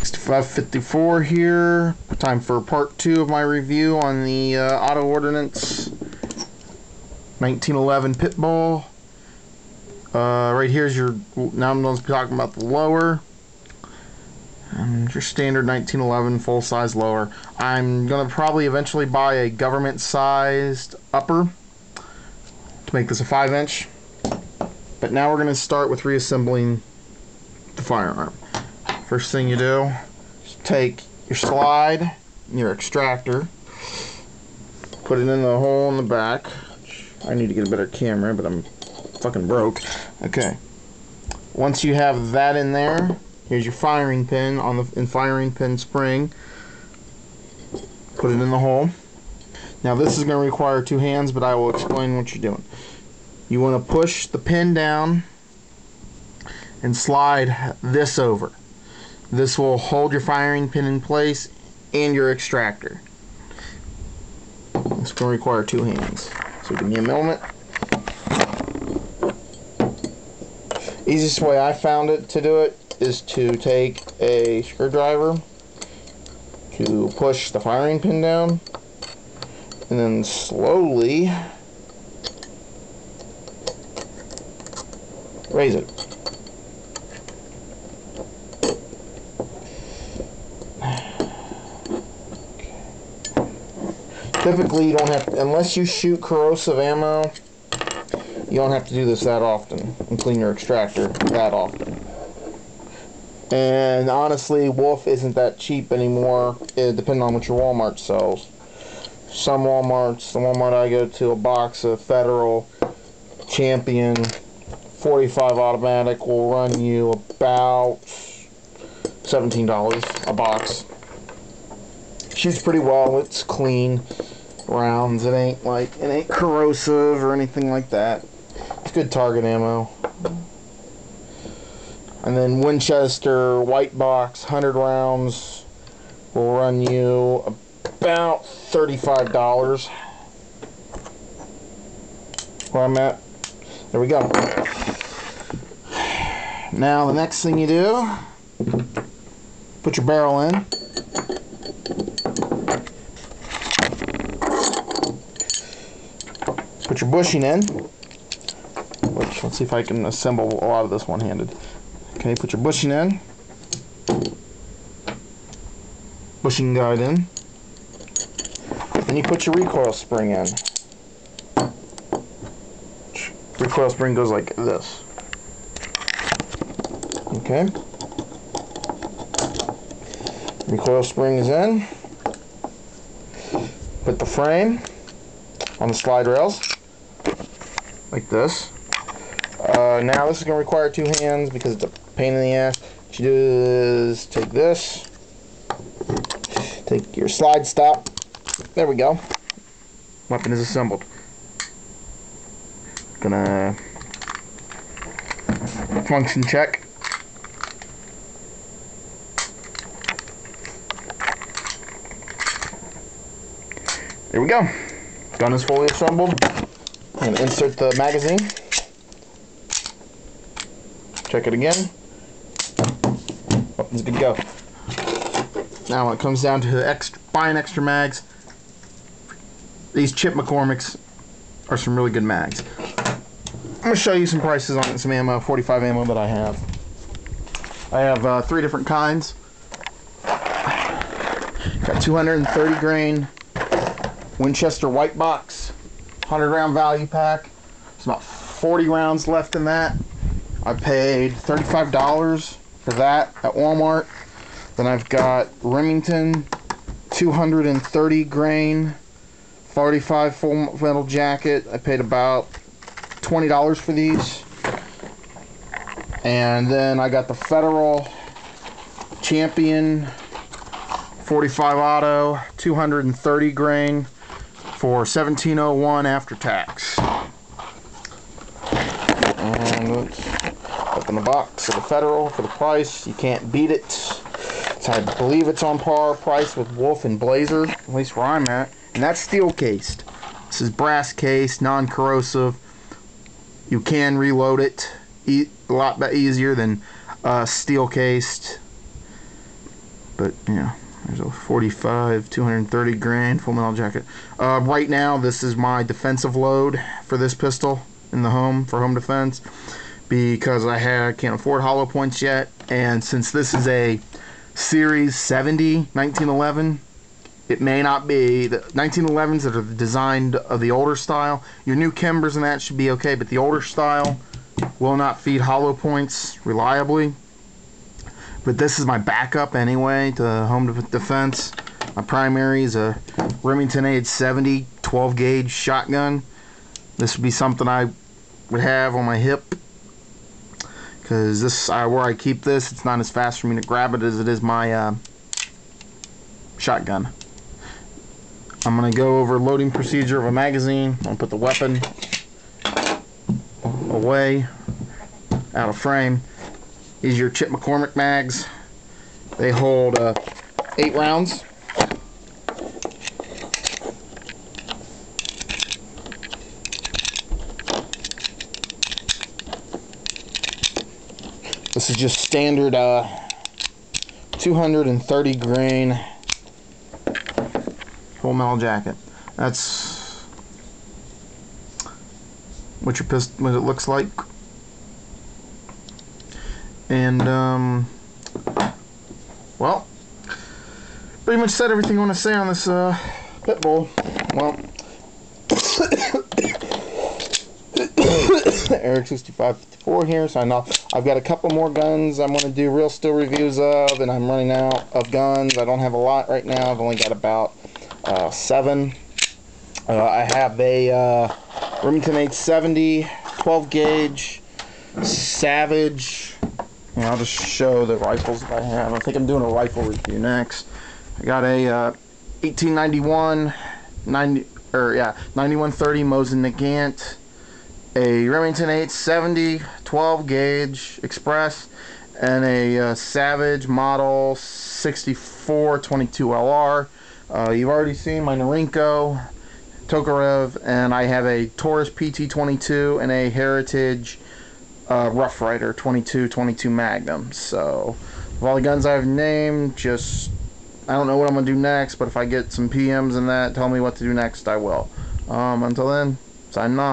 6554 here. Time for part 2 of my review on the Auto Ordnance 1911 Pitbull. Right here's your, now I'm going to be talking about the lower. And your standard 1911 full-size lower. I'm going to probably eventually buy a government-sized upper to make this a 5-inch. But now we're going to start with reassembling the firearm. First thing you do is take your slide, your extractor, put it in the hole in the back. I need to get a better camera, but I'm fucking broke. Okay. Once you have that in there, here's your firing pin on the firing pin spring. Put it in the hole. Now this is going to require 2 hands, but I will explain what you're doing. You want to push the pin down and slide this over. This will hold your firing pin in place and your extractor. It's going to require 2 hands. So give me a moment. Easiest way I found it to do it is to take a screwdriver to push the firing pin down and then slowly raise it. Typically you don't have to, unless you shoot corrosive ammo, you don't have to do this that often and clean your extractor that often. And honestly, Wolf isn't that cheap anymore, depending on what your Walmart sells. Some Walmarts, the Walmart I go to, a box of Federal Champion 45 automatic will run you about $17 a box. Shoots pretty well, it's clean rounds, it ain't corrosive or anything like that. It's good target ammo. And then Winchester white box 100 rounds will run you about $35 where I'm at. There we go. Now the next thing you do, put your barrel in. Put your bushing in, which, let's see if I can assemble a lot of this one-handed. Okay, put your bushing in, bushing guide in, then you put your recoil spring in. Recoil spring goes like this. Okay, recoil spring is in. Put the frame on the slide rails like this. Now this is going to require 2 hands because it's a pain in the ass. What you do is take this, take your slide stop. There we go. Weapon is assembled. Gonna function check. There we go. Gun is fully assembled. I'm gonna insert the magazine. Check it again. Weapon's good to go. Now when it comes down to buying extra mags, these Chip McCormick's are some really good mags. I'm gonna show you some prices on some ammo, 45 ammo that I have. I have 3 different kinds. Got 230 grain Winchester white box, 100 round value pack. There's about 40 rounds left in that. I paid $35 for that at Walmart. Then I've got Remington 230 grain 45 full metal jacket. I paid about $20 for these. And then I got the Federal Champion 45 auto 230 grain for $17.01 after tax. And let's open the box of the Federal for the price. You can't beat it. So I believe it's on par price with Wolf and Blazer, at least where I'm at. And that's steel cased. This is brass case, non-corrosive. You can reload it a lot easier than steel cased. But yeah, there's a 45, 230 grain full metal jacket. Right now, this is my defensive load for this pistol in the home for home defense, because I can't afford hollow points yet, and since this is a Series 70 1911, it may not be. The 1911s that are designed of the older style, your new Kimbers and that should be okay, but the older style will not feed hollow points reliably. But this is my backup anyway to home defense. My primary is a Remington Age 70 12 gauge shotgun. This would be something I would have on my hip, because this where I keep this, it's not as fast for me to grab it as it is my shotgun. I'm going to go over loading procedure of a magazine. I'm going to put the weapon away, out of frame. These are your Chip McCormick mags. They hold 8 rounds. This is just standard 230 grain full metal jacket. That's what what it looks like. And well, pretty much said everything I want to say on this Pitbull. Well, Eric 6554 here, signing off. I've got a couple more guns I'm going to do real still reviews of, and I'm running out of guns. I don't have a lot right now. I've only got about 7. I have a Remington 870 12 gauge Savage. And I'll just show the rifles that I have. I think I'm doing a rifle review next. I got a 1891 9130 Mosin Nagant, a Remington 870 12 gauge Express, and a Savage Model 6422 LR. You've already seen my Norinco, Tokarev, and I have a Taurus PT22 and a Heritage Rough Rider 22 Magnum. So, of all the guns I've named, I don't know what I'm going to do next, but if I get some PMs and that, tell me what to do next, I will. Until then, signing off.